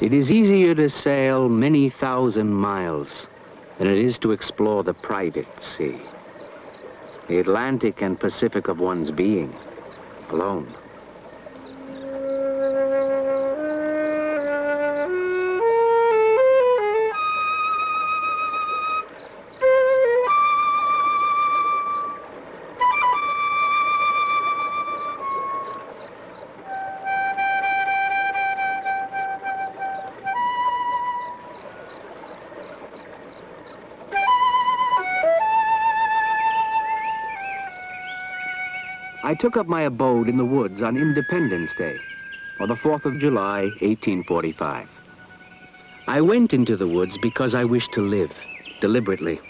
It is easier to sail many thousand miles than it is to explore the private sea, the Atlantic and Pacific of one's being, alone. I took up my abode in the woods on Independence Day, or the 4th of July, 1845. I went into the woods because I wished to live, deliberately,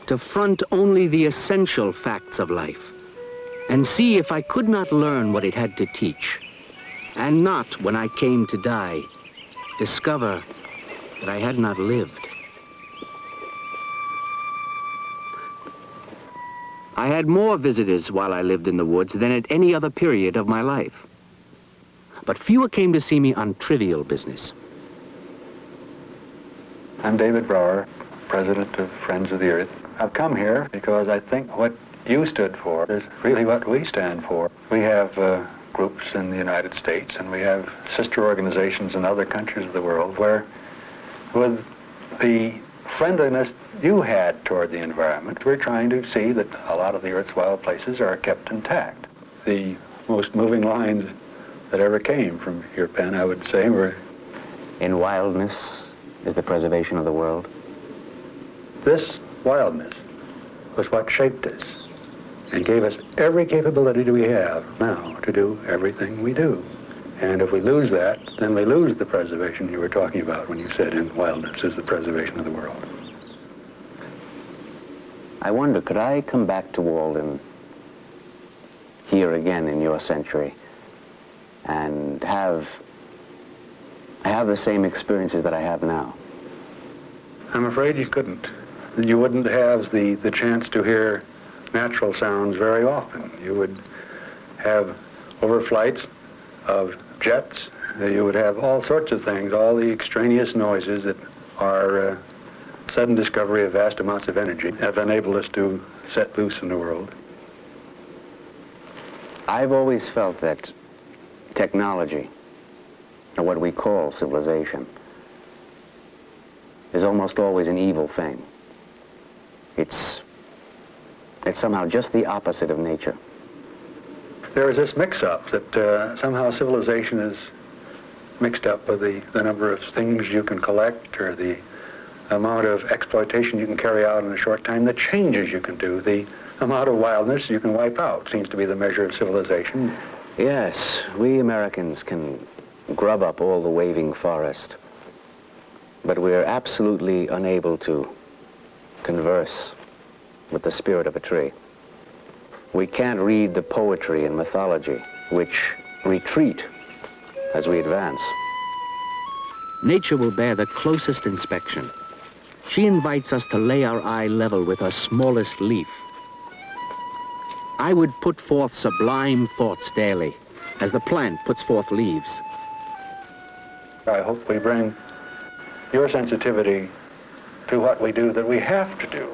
to front only the essential facts of life, and see if I could not learn what it had to teach, and not, when I came to die, discover that I had not lived. I had more visitors while I lived in the woods than at any other period of my life. But fewer came to see me on trivial business. I'm David Brower, president of Friends of the Earth. I've come here because I think what you stood for is really what we stand for. We have groups in the United States, and we have sister organizations in other countries of the world where, with the friendliness you had toward the environment, we're trying to see that a lot of the Earth's wild places are kept intact. The most moving lines that ever came from your pen, I would say, were, "In wildness is the preservation of the world." This wildness was what shaped us and gave us every capability that we have now to do everything we do. And if we lose that, then we lose the preservation you were talking about when you said in wildness is the preservation of the world. I wonder, could I come back to Walden here again in your century and have the same experiences that I have now? I'm afraid you couldn't. You wouldn't have the chance to hear natural sounds very often. You would have overflights of jets. You would have all sorts of things, all the extraneous noises that are sudden discovery of vast amounts of energy have enabled us to set loose in the world. I've always felt that technology, or what we call civilization, is almost always an evil thing. It's somehow just the opposite of nature. There is this mix-up that somehow civilization is mixed up with the number of things you can collect, or the amount of exploitation you can carry out in a short time, the changes you can do, the amount of wildness you can wipe out seems to be the measure of civilization. Yes, we Americans can grub up all the waving forest, but we're absolutely unable to converse with the spirit of a tree. We can't read the poetry and mythology, which retreat as we advance. Nature will bear the closest inspection. She invites us to lay our eye level with her smallest leaf. I would put forth sublime thoughts daily, as the plant puts forth leaves. I hope we bring your sensitivity to what we do that we have to do.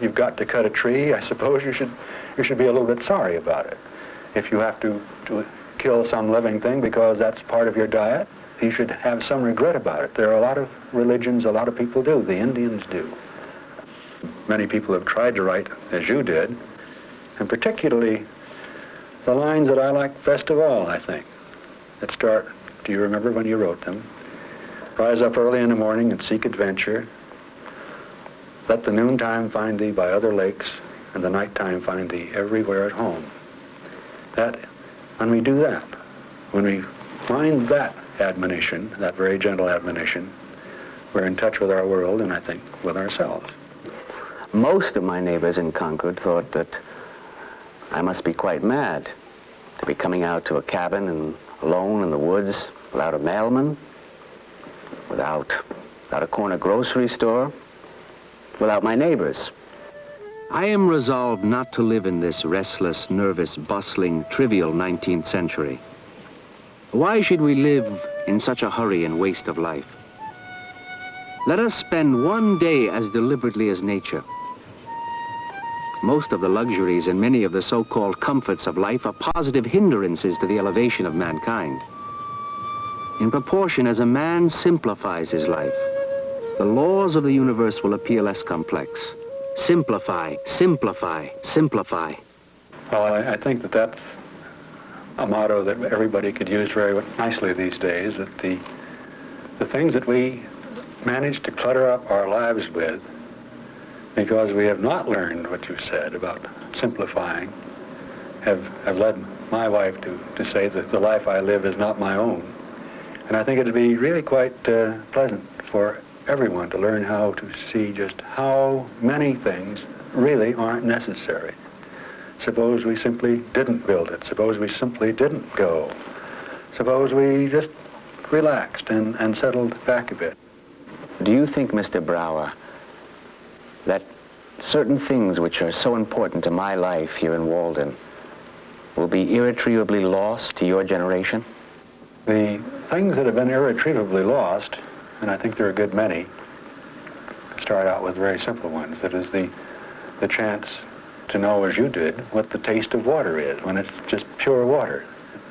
You've got to cut a tree, I suppose you should be a little bit sorry about it. If you have to kill some living thing because that's part of your diet, you should have some regret about it. There are a lot of religions, a lot of people do. The Indians do. Many people have tried to write as you did, and particularly the lines that I like best of all, I think, that start, do you remember when you wrote them? Rise up early in the morning and seek adventure. Let the noontime find thee by other lakes, and the nighttime find thee everywhere at home. That, when we do that, when we find that admonition, that very gentle admonition, we're in touch with our world and I think with ourselves. Most of my neighbors in Concord thought that I must be quite mad to be coming out to a cabin and alone in the woods without a mailman, without a corner grocery store, without my neighbors. I am resolved not to live in this restless, nervous, bustling, trivial 19th century. Why should we live in such a hurry and waste of life. Let us spend one day as deliberately as nature. Most of the luxuries and many of the so-called comforts of life are positive hindrances to the elevation of mankind. In proportion as a man simplifies his life, the laws of the universe will appear less complex. Simplify, simplify, simplify. Well, I think that that's a motto that everybody could use very nicely these days, that the things that we manage to clutter up our lives with because we have not learned what you said about simplifying have led my wife to say that the life I live is not my own. And I think it would be really quite pleasant for everyone to learn how to see just how many things really aren't necessary. Suppose we simply didn't build it. Suppose we simply didn't go. Suppose we just relaxed and settled back a bit. Do you think, Mr. Brower, that certain things which are so important to my life here in Walden will be irretrievably lost to your generation? The things that have been irretrievably lost, and I think there are a good many, start out with very simple ones. That is the chance to know, as you did, what the taste of water is when it's just pure water.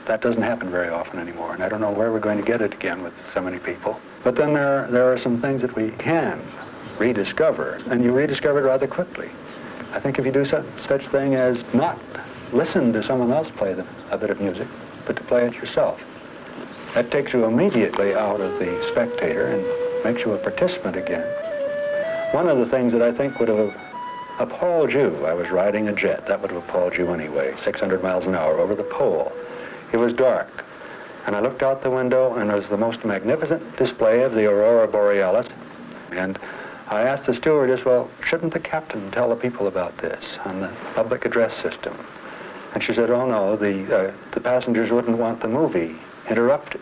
That doesn't happen very often anymore, and I don't know where we're going to get it again with so many people. But then there are some things that we can rediscover, and you rediscover it rather quickly. I think if you do such thing as not listen to someone else play a bit of music, but to play it yourself, that takes you immediately out of the spectator and makes you a participant again. One of the things that I think would have appalled you, I was riding a jet, that would have appalled you anyway, 600 miles an hour over the pole. It was dark, and I looked out the window, and there was the most magnificent display of the aurora borealis, and I asked the stewardess, well, shouldn't the captain tell the people about this on the public address system? And she said, oh no, the passengers wouldn't want the movie interrupted.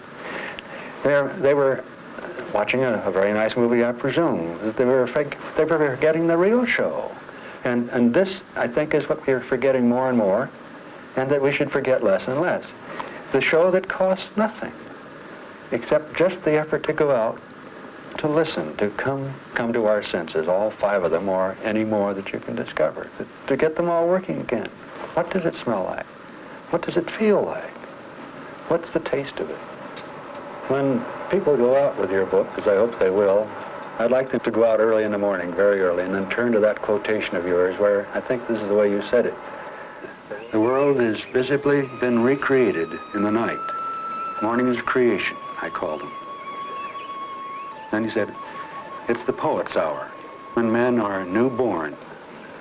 They were watching a very nice movie, I presume. They were forgetting the real show. And this, I think, is what we're forgetting more and more, and that we should forget less and less. The show that costs nothing, except just the effort to go out, to listen, to come to our senses, all 5 of them, or any more that you can discover, to get them all working again. What does it smell like? What does it feel like? What's the taste of it? When people go out with your book, as I hope they will, I'd like them to go out early in the morning, very early, and then turn to that quotation of yours where I think this is the way you said it. The world has visibly been recreated in the night. Mornings of creation, I call them. Then he said, it's the poet's hour, when men are newborn,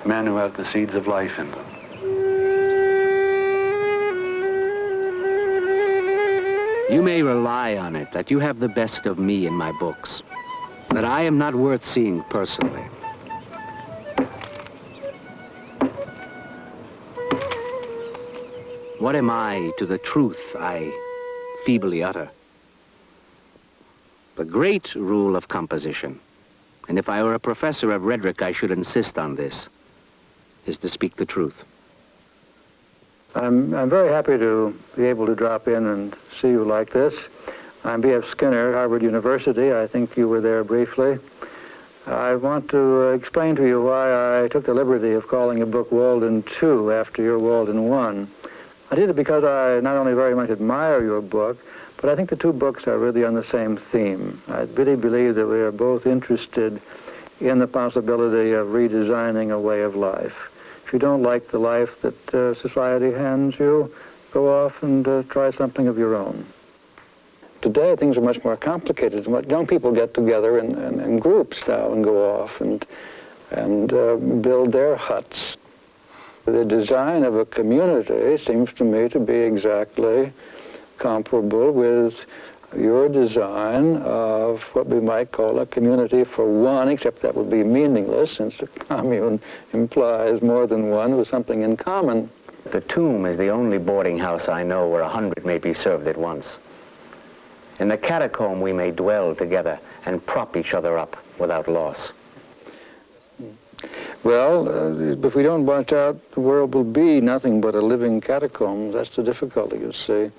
men who have the seeds of life in them. You may rely on it that you have the best of me in my books, that I am not worth seeing personally. What am I to the truth I feebly utter? The great rule of composition, and if I were a professor of rhetoric, I should insist on this, is to speak the truth. I'm very happy to be able to drop in and see you like this. I'm B.F. Skinner at Harvard University. I think you were there briefly. I want to explain to you why I took the liberty of calling a book Walden 2 after your Walden 1. I did it because I not only very much admire your book, but I think the 2 books are really on the same theme. I really believe that we are both interested in the possibility of redesigning a way of life. If you don't like the life that society hands you, go off and try something of your own. Today, things are much more complicated. Young people get together in groups now and go off and build their huts. The design of a community seems to me to be exactly comparable with your design of what we might call a community for one, except that would be meaningless since a commune implies more than one with something in common. The tomb is the only boarding house I know where 100 may be served at once. In the catacomb we may dwell together and prop each other up without loss. Well, if we don't watch out, the world will be nothing but a living catacomb. That's the difficulty, you see.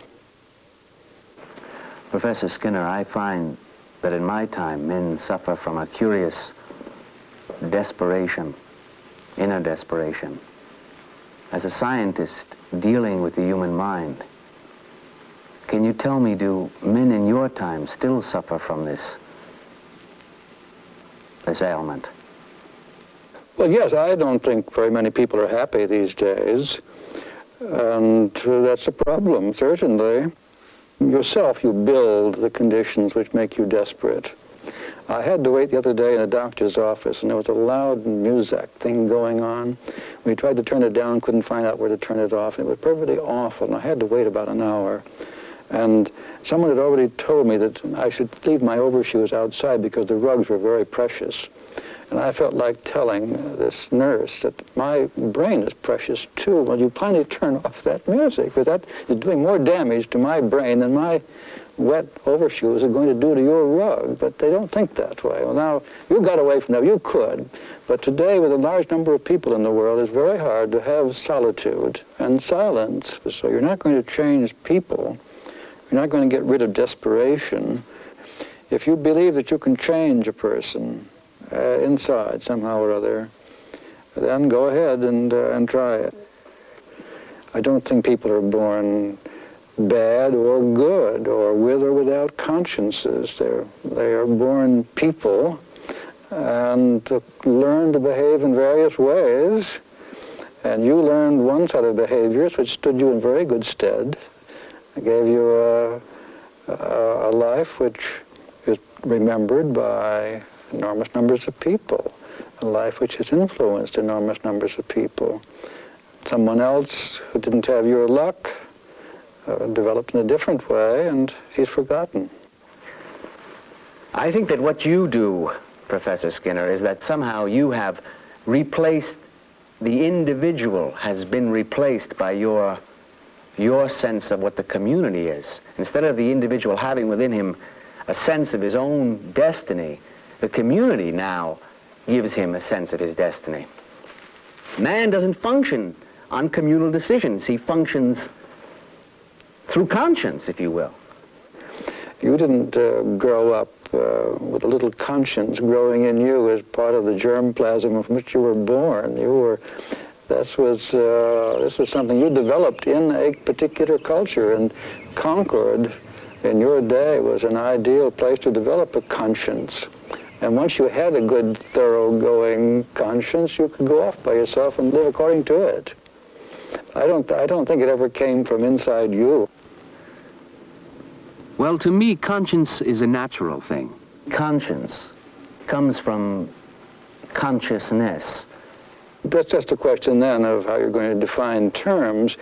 Professor Skinner, I find that in my time, men suffer from a curious desperation, inner desperation. As a scientist dealing with the human mind, can you tell me, do men in your time still suffer from this ailment? Well, yes, I don't think very many people are happy these days, and that's a problem, certainly. Yourself, you build the conditions which make you desperate. I had to wait the other day in a doctor's office, and there was a loud music thing going on. We tried to turn it down, couldn't find out where to turn it off. It was perfectly awful, and I had to wait about an hour. And someone had already told me that I should leave my overshoes outside because the rugs were very precious. And I felt like telling this nurse that my brain is precious too. Well, you finally turn off that music, because that is doing more damage to my brain than my wet overshoes are going to do to your rug. But they don't think that way. Well, now, you got away from that. You could. But today, with a large number of people in the world, it's very hard to have solitude and silence. So you're not going to change people. You're not going to get rid of desperation. If you believe that you can change a person inside somehow or other, then go ahead and try it. I don't think people are born bad or good, or with or without consciences. They are born people and learn to behave in various ways. And you learned one set of behaviors which stood you in very good stead. It gave you a life which is remembered by enormous numbers of people, a life which has influenced enormous numbers of people. Someone else who didn't have your luck developed in a different way, and he's forgotten. I think that what you do, Professor Skinner, is that somehow you have replaced, the individual has been replaced by your sense of what the community is. Instead of the individual having within him a sense of his own destiny, the community now gives him a sense of his destiny. Man doesn't function on communal decisions. He functions through conscience, if you will. You didn't grow up with a little conscience growing in you as part of the germplasm from which you were born. This was something you developed in a particular culture, and Concord in your day was an ideal place to develop a conscience. And once you had a good, thoroughgoing conscience, you could go off by yourself and live according to it. I don't think it ever came from inside you. Well, to me, conscience is a natural thing. Conscience comes from consciousness. That's just a question then of how you're going to define terms.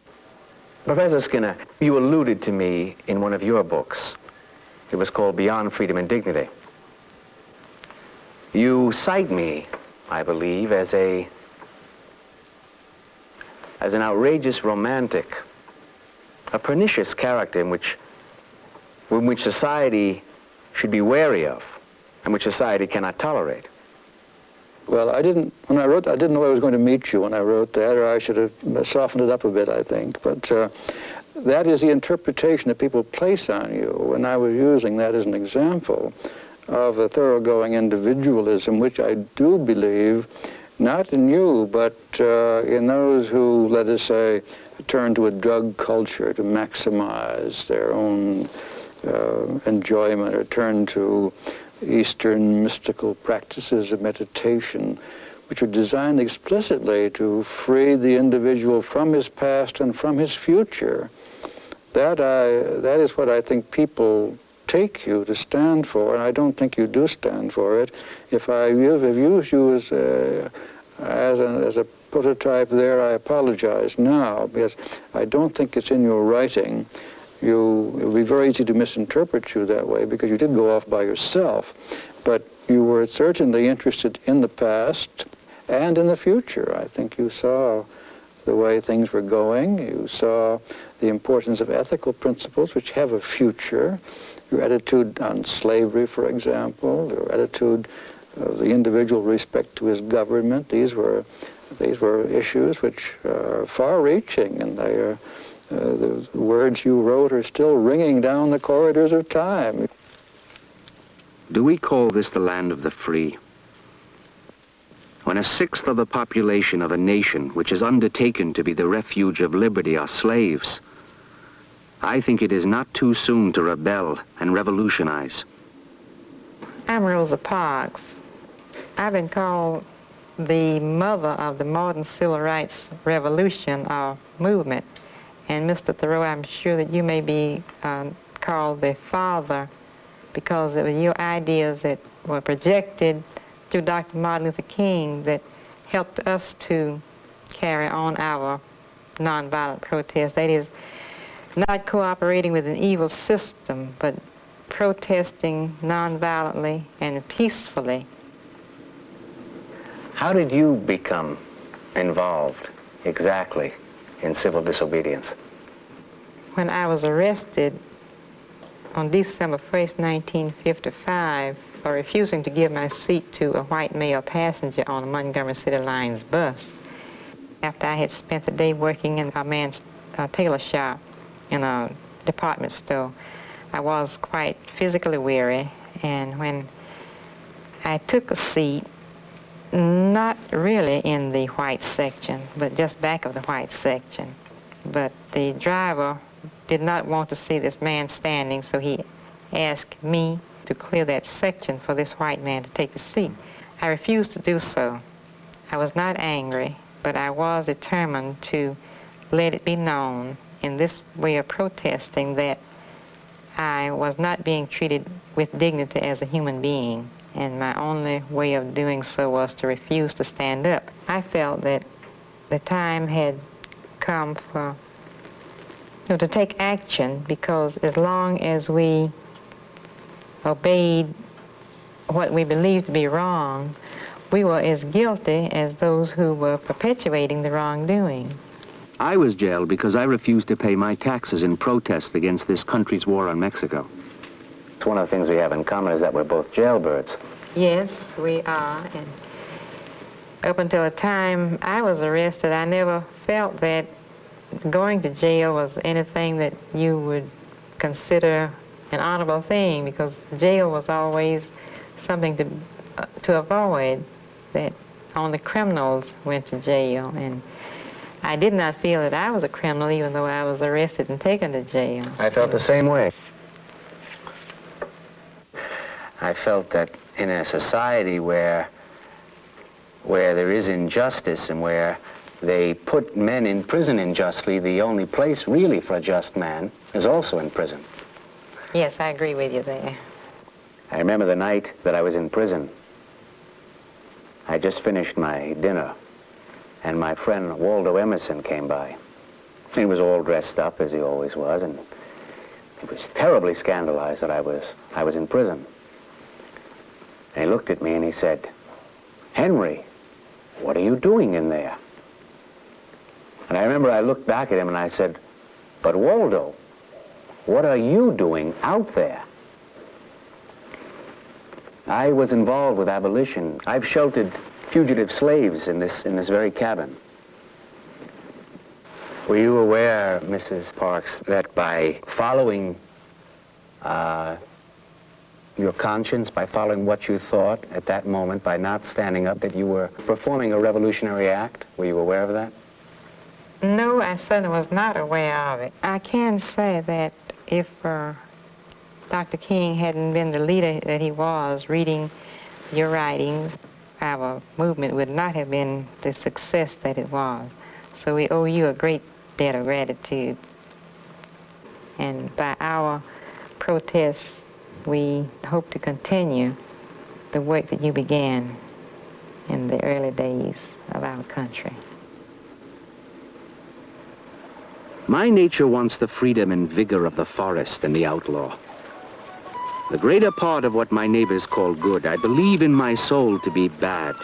Professor Skinner, you alluded to me in one of your books. It was called Beyond Freedom and Dignity. You cite me, I believe, as an outrageous romantic, a pernicious character in which society should be wary of, and which society cannot tolerate. Well, I didn't know I was going to meet you when I wrote that, or I should have softened it up a bit, I think. But that is the interpretation that people place on you, and I was using that as an example of a thoroughgoing individualism, which I do believe, not in you, but in those who, let us say, turn to a drug culture to maximize their own enjoyment, or turn to Eastern mystical practices of meditation, which are designed explicitly to free the individual from his past and from his future. That is what I think people take you to stand for, and I don't think you do stand for it. If I've used you as a prototype there, I apologize now, because I don't think it's in your writing. It would be very easy to misinterpret you that way, because you did go off by yourself, but you were certainly interested in the past and in the future. I think you saw the way things were going. You saw the importance of ethical principles which have a future. Your attitude on slavery, for example, your attitude of the individual respect to his government, these were issues which are far-reaching, and The words you wrote are still ringing down the corridors of time. Do we call this the land of the free? When a sixth of the population of a nation which is undertaken to be the refuge of liberty are slaves, I think it is not too soon to rebel and revolutionize. I'm Rosa Parks. I've been called the mother of the modern civil rights revolution or movement. And Mr. Thoreau, I'm sure that you may be called the father because it was your ideas that were projected through Dr. Martin Luther King that helped us to carry on our nonviolent protest. That is, not cooperating with an evil system, but protesting nonviolently and peacefully. How did you become involved exactly in civil disobedience? When I was arrested on December 1st, 1955, for refusing to give my seat to a white male passenger on a Montgomery City Lines bus, after I had spent the day working in a man's tailor shop in a department store, I was quite physically weary, and when I took a seat, not really in the white section, but just back of the white section, but the driver did not want to see this man standing, so he asked me to clear that section for this white man to take a seat. I refused to do so. I was not angry, but I was determined to let it be known in this way of protesting that I was not being treated with dignity as a human being, and my only way of doing so was to refuse to stand up. I felt that the time had come for to take action, because as long as we obeyed what we believed to be wrong, we were as guilty as those who were perpetuating the wrongdoing. I was jailed because I refused to pay my taxes in protest against this country's war on Mexico. It's one of the things we have in common is that we're both jailbirds. Yes, we are. And up until the time I was arrested, I never felt that going to jail was anything that you would consider an honorable thing, because jail was always something to avoid, that only criminals went to jail. And I did not feel that I was a criminal, even though I was arrested and taken to jail. I felt the same way. I felt that in a society where there is injustice and where they put men in prison unjustly, the only place really for a just man is also in prison. Yes, I agree with you there. I remember the night that I was in prison. I just finished my dinner, and my friend Waldo Emerson came by. He was all dressed up, as he always was, and he was terribly scandalized that I was in prison. And he looked at me and he said, "Henry, what are you doing in there?" And I remember I looked back at him and I said, "But Waldo, what are you doing out there?" I was involved with abolition. I've sheltered fugitive slaves in this very cabin. Were you aware, Mrs. Parks, that by following your conscience, by following what you thought at that moment, by not standing up, that you were performing a revolutionary act? Were you aware of that? No, I certainly was not aware of it. I can say that if Dr. King hadn't been the leader that he was, reading your writings, our movement would not have been the success that it was. So we owe you a great debt of gratitude. And by our protests, we hope to continue the work that you began in the early days of our country. My nature wants the freedom and vigor of the forest and the outlaw. The greater part of what my neighbors call good, I believe in my soul to be bad.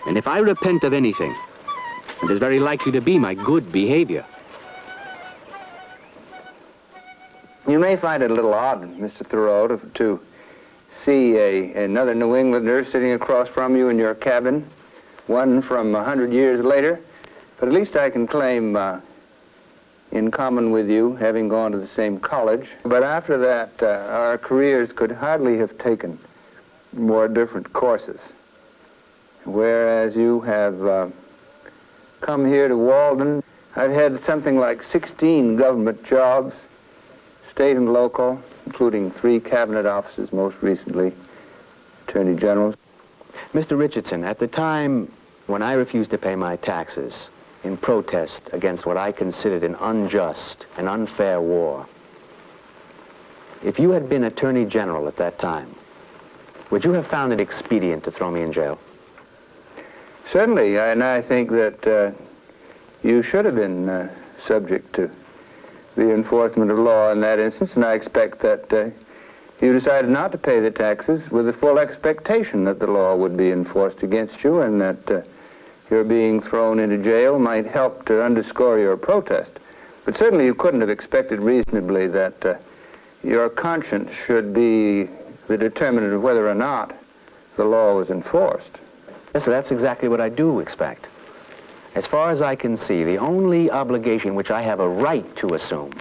And if I repent of anything, it is very likely to be my good behavior. You may find it a little odd, Mr. Thoreau, to see another New Englander sitting across from you in your cabin, one from 100 years later, but at least I can claim in common with you, having gone to the same college. But after that, our careers could hardly have taken more different courses. Whereas you have come here to Walden, I've had something like 16 government jobs, state and local, including 3 cabinet offices, most recently, Attorney General. Mr. Richardson, at the time when I refused to pay my taxes in protest against what I considered an unjust and unfair war, if you had been Attorney General at that time, would you have found it expedient to throw me in jail? Certainly, and I think that you should have been subject to the enforcement of law in that instance, and I expect that you decided not to pay the taxes with the full expectation that the law would be enforced against you and that your being thrown into jail might help to underscore your protest. But certainly you couldn't have expected reasonably that your conscience should be the determinant of whether or not the law was enforced. Yes, that's exactly what I do expect. As far as I can see, the only obligation which I have a right to assume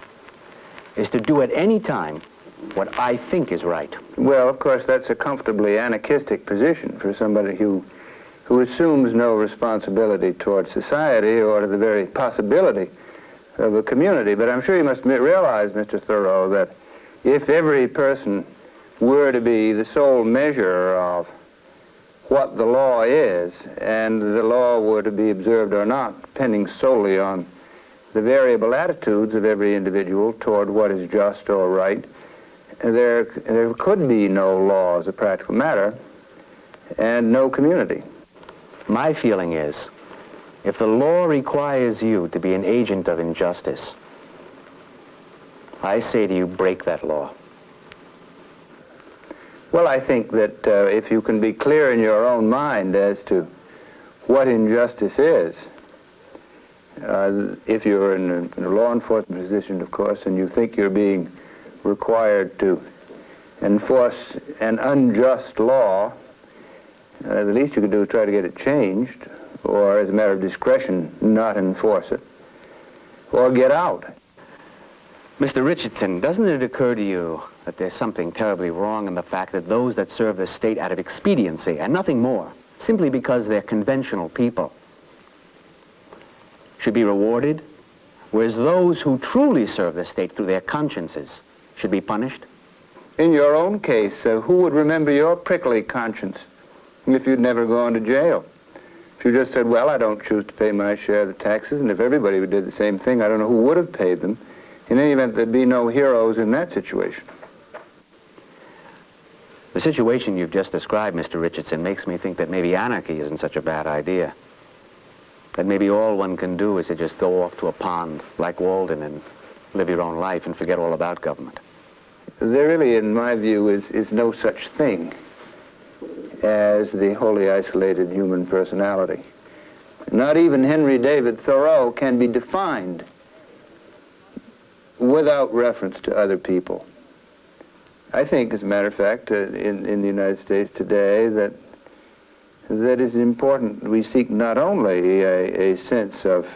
is to do at any time what I think is right. Well, of course, that's a comfortably anarchistic position for somebody who assumes no responsibility toward society or to the very possibility of a community. But I'm sure you must realize, Mr. Thoreau, that if every person were to be the sole measure of what the law is, and the law were to be observed or not, depending solely on the variable attitudes of every individual toward what is just or right, there could be no law as a practical matter, and no community. My feeling is, if the law requires you to be an agent of injustice, I say to you, break that law. Well, I think that if you can be clear in your own mind as to what injustice is, if you're in a law enforcement position, of course, and you think you're being required to enforce an unjust law, the least you can do is try to get it changed, or as a matter of discretion, not enforce it, or get out. Mr. Richardson, doesn't it occur to you that there's something terribly wrong in the fact that those that serve the state out of expediency and nothing more, simply because they're conventional people, should be rewarded, whereas those who truly serve the state through their consciences should be punished? In your own case, who would remember your prickly conscience if you'd never gone to jail? If you just said, well, I don't choose to pay my share of the taxes, and if everybody did the same thing, I don't know who would have paid them. In any event, there'd be no heroes in that situation. The situation you've just described, Mr. Richardson, makes me think that maybe anarchy isn't such a bad idea. That maybe all one can do is to just go off to a pond like Walden and live your own life and forget all about government. There really, in my view, is no such thing as the wholly isolated human personality. Not even Henry David Thoreau can be defined without reference to other people. I think, as a matter of fact, in the United States today, that it is important we seek not only a sense of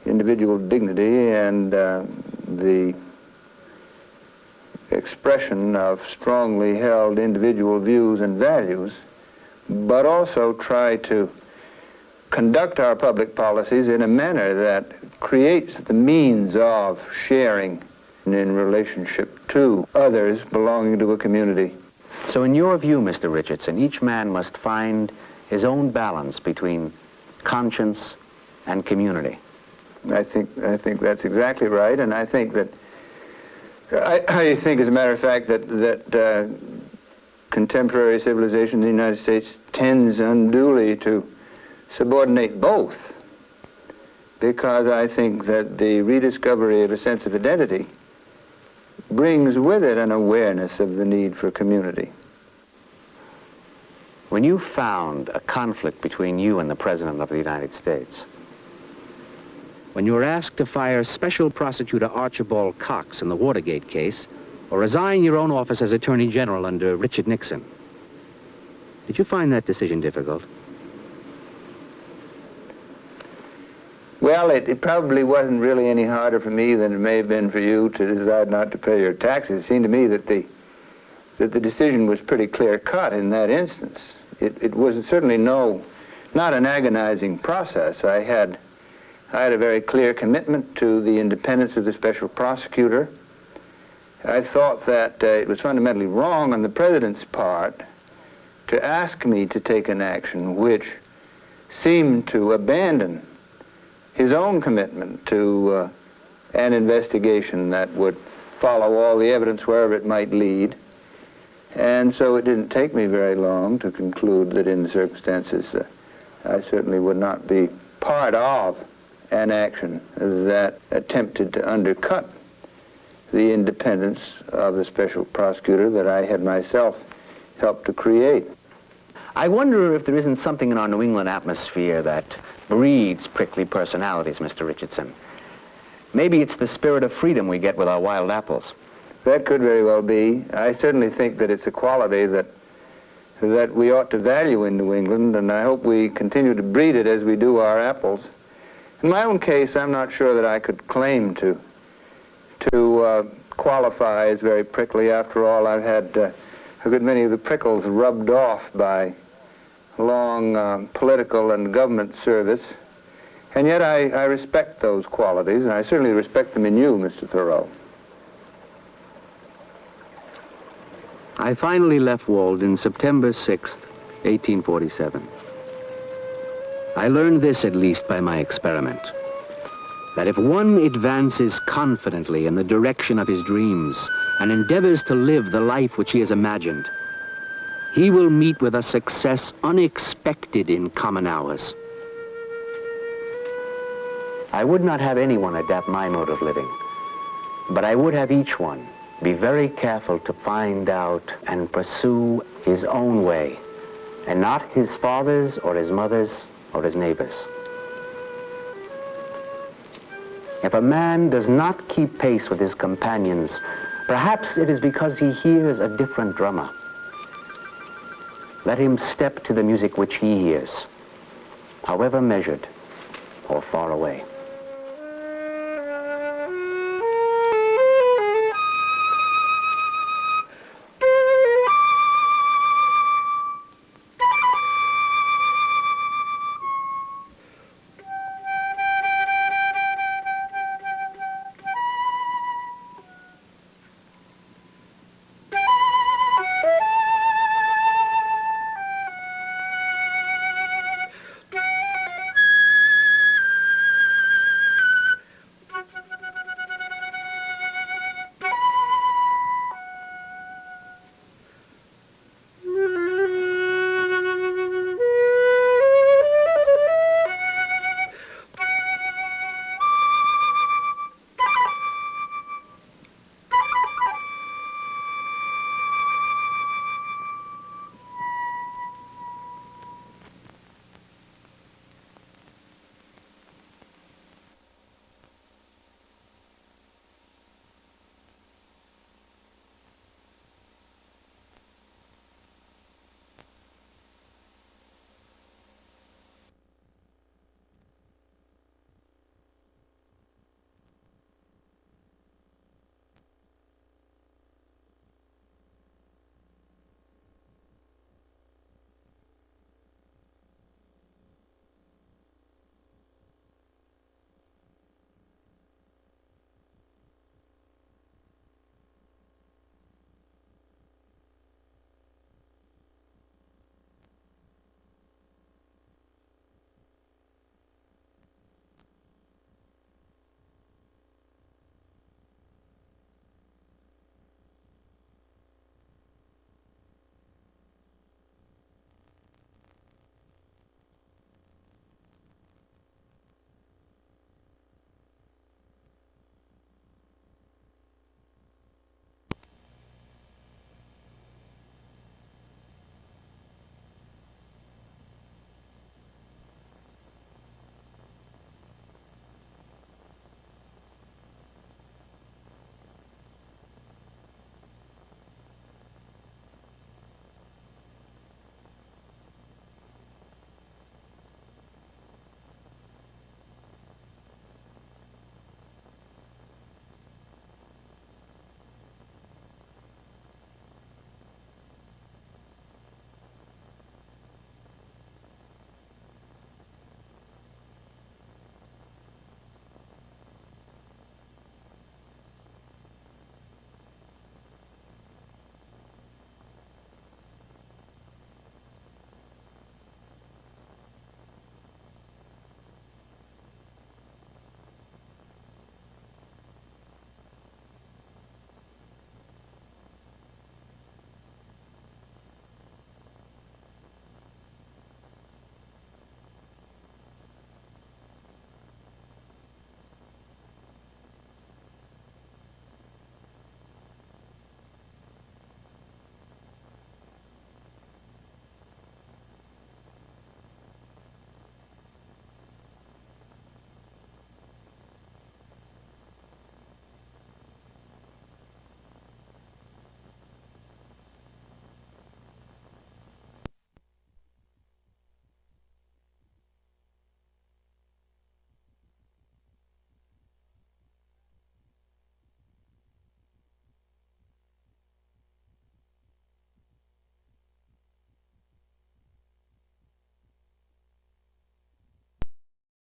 individual dignity and the expression of strongly held individual views and values, but also try to conduct our public policies in a manner that creates the means of sharing in relationship to others belonging to a community. So in your view, Mr. Richardson, each man must find his own balance between conscience and community. I think that's exactly right, and I think that I think, as a matter of fact, that contemporary civilization in the United States tends unduly to subordinate both, because I think that the rediscovery of a sense of identity brings with it an awareness of the need for community. When you found a conflict between you and the President of the United States, when you were asked to fire Special Prosecutor Archibald Cox in the Watergate case, or resign your own office as Attorney General under Richard Nixon, did you find that decision difficult? Well, it probably wasn't really any harder for me than it may have been for you to decide not to pay your taxes. It seemed to me that the decision was pretty clear-cut in that instance. It was certainly not an agonizing process. I had a very clear commitment to the independence of the special prosecutor. I thought that it was fundamentally wrong on the president's part to ask me to take an action which seemed to abandon his own commitment to an investigation that would follow all the evidence wherever it might lead. And so it didn't take me very long to conclude that in the circumstances, I certainly would not be part of an action that attempted to undercut the independence of the special prosecutor that I had myself helped to create. I wonder if there isn't something in our New England atmosphere that breeds prickly personalities, Mr. Richardson. Maybe it's the spirit of freedom we get with our wild apples. That could very well be. I certainly think that it's a quality that we ought to value in New England, and I hope we continue to breed it as we do our apples. In my own case, I'm not sure that I could claim to qualify as very prickly. After all, I've had a good many of the prickles rubbed off by long political and government service. And yet I respect those qualities, and I certainly respect them in you, Mr. Thoreau. I finally left Walden September 6th, 1847. I learned this, at least by my experiment, that if one advances confidently in the direction of his dreams and endeavors to live the life which he has imagined, he will meet with a success unexpected in common hours. I would not have anyone adapt my mode of living, but I would have each one be very careful to find out and pursue his own way, and not his father's or his mother's or his neighbor's. If a man does not keep pace with his companions, perhaps it is because he hears a different drummer. Let him step to the music which he hears, however measured or far away.